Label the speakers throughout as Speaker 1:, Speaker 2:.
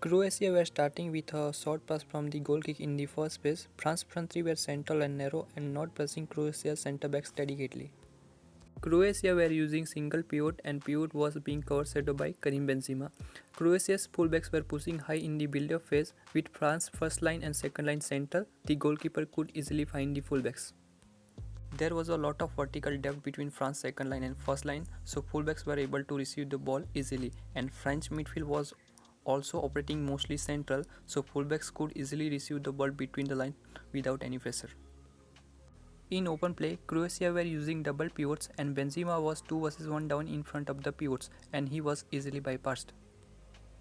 Speaker 1: Croatia were starting with a short pass from the goal kick in the first phase. France's front three were central and narrow and not pressing Croatia's centre-backs delicately. Croatia were using single pivot and pivot was being covered shadowed by Karim Benzema. Croatia's fullbacks were pushing high in the build-up phase with France's first line and second line central. The goalkeeper could easily find the fullbacks. There was a lot of vertical depth between France's second line and first line, so fullbacks were able to receive the ball easily, and French midfield was also operating mostly central, so fullbacks could easily receive the ball between the lines without any pressure. In open play, Croatia were using double pivots and Benzema was 2 versus 1 down in front of the pivots and he was easily bypassed.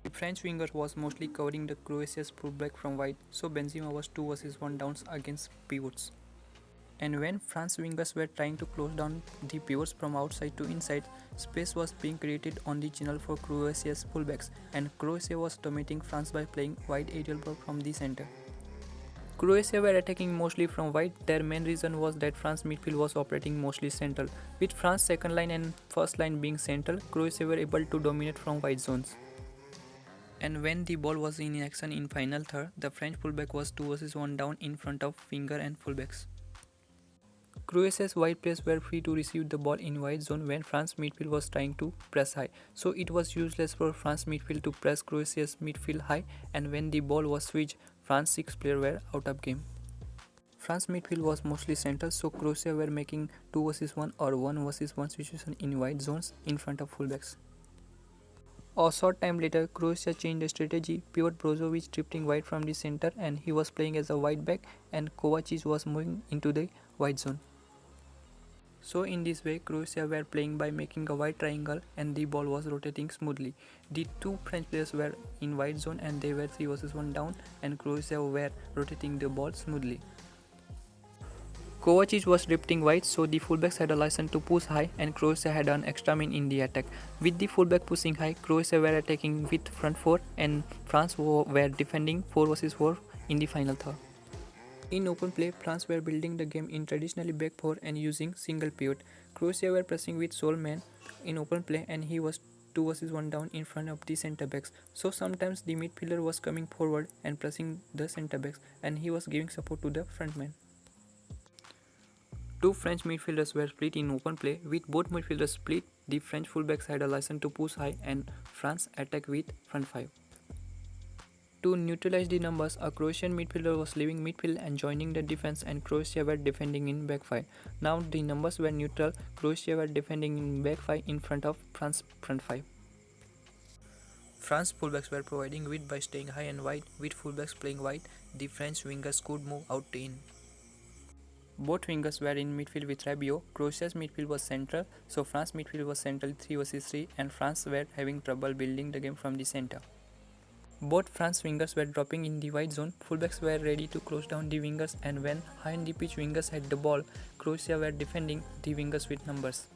Speaker 1: The French winger was mostly covering the Croatia's fullback from wide, so Benzema was 2 versus 1 downs against pivots. And when France wingers were trying to close down the pivots from outside to inside, space was being created on the channel for Croatia's fullbacks, and Croatia was dominating France by playing wide aerial ball from the center. Croatia were attacking mostly from wide. Their main reason was that France's midfield was operating mostly central. With France's second line and first line being central, Croatia were able to dominate from wide zones. And when the ball was in action in final third, the French fullback was 2 versus 1 down in front of winger and fullbacks. Croatia's wide players were free to receive the ball in wide zone when France's midfield was trying to press high, so it was useless for France's midfield to press Croatia's midfield high, and when the ball was switched, France's 6 players were out of game. France's midfield was mostly central, so Croatia were making 2 versus 1 or 1 versus 1 situation in wide zones in front of fullbacks. A short time later, Croatia changed the strategy. Pivot Brozovic drifting wide from the center and he was playing as a wide back, and Kovacic was moving into the wide zone. So in this way, Croatia were playing by making a wide triangle and the ball was rotating smoothly. The two French players were in wide zone and they were 3 versus 1 down, and Croatia were rotating the ball smoothly. Kovacic was drifting wide, so the fullbacks had a license to push high and Croatia had an extra man in the attack. With the fullback pushing high, Croatia were attacking with front 4 and France were defending 4 versus 4 in the final third. In open play, France were building the game in traditionally back 4 and using single pivot. Croatia were pressing with sole man in open play and he was 2 versus 1 down in front of the centre backs. So sometimes the midfielder was coming forward and pressing the centre backs and he was giving support to the front man. Two French midfielders were split in open play. With both midfielders split, the French fullbacks had a license to push high and France attacked with front 5. To neutralize the numbers, a Croatian midfielder was leaving midfield and joining the defense, and Croatia were defending in back 5. Now the numbers were neutral. Croatia were defending in back 5 in front of France front 5. France fullbacks were providing width by staying high and wide. With fullbacks playing wide, the French wingers could move out to in. Both wingers were in midfield with Rabiot. Croatia's midfield was central, so France's midfield was central 3 versus 3, and France were having trouble building the game from the center. Both France wingers were dropping in the wide zone. Fullbacks were ready to close down the wingers, and when high in the pitch wingers had the ball, Croatia were defending the wingers with numbers.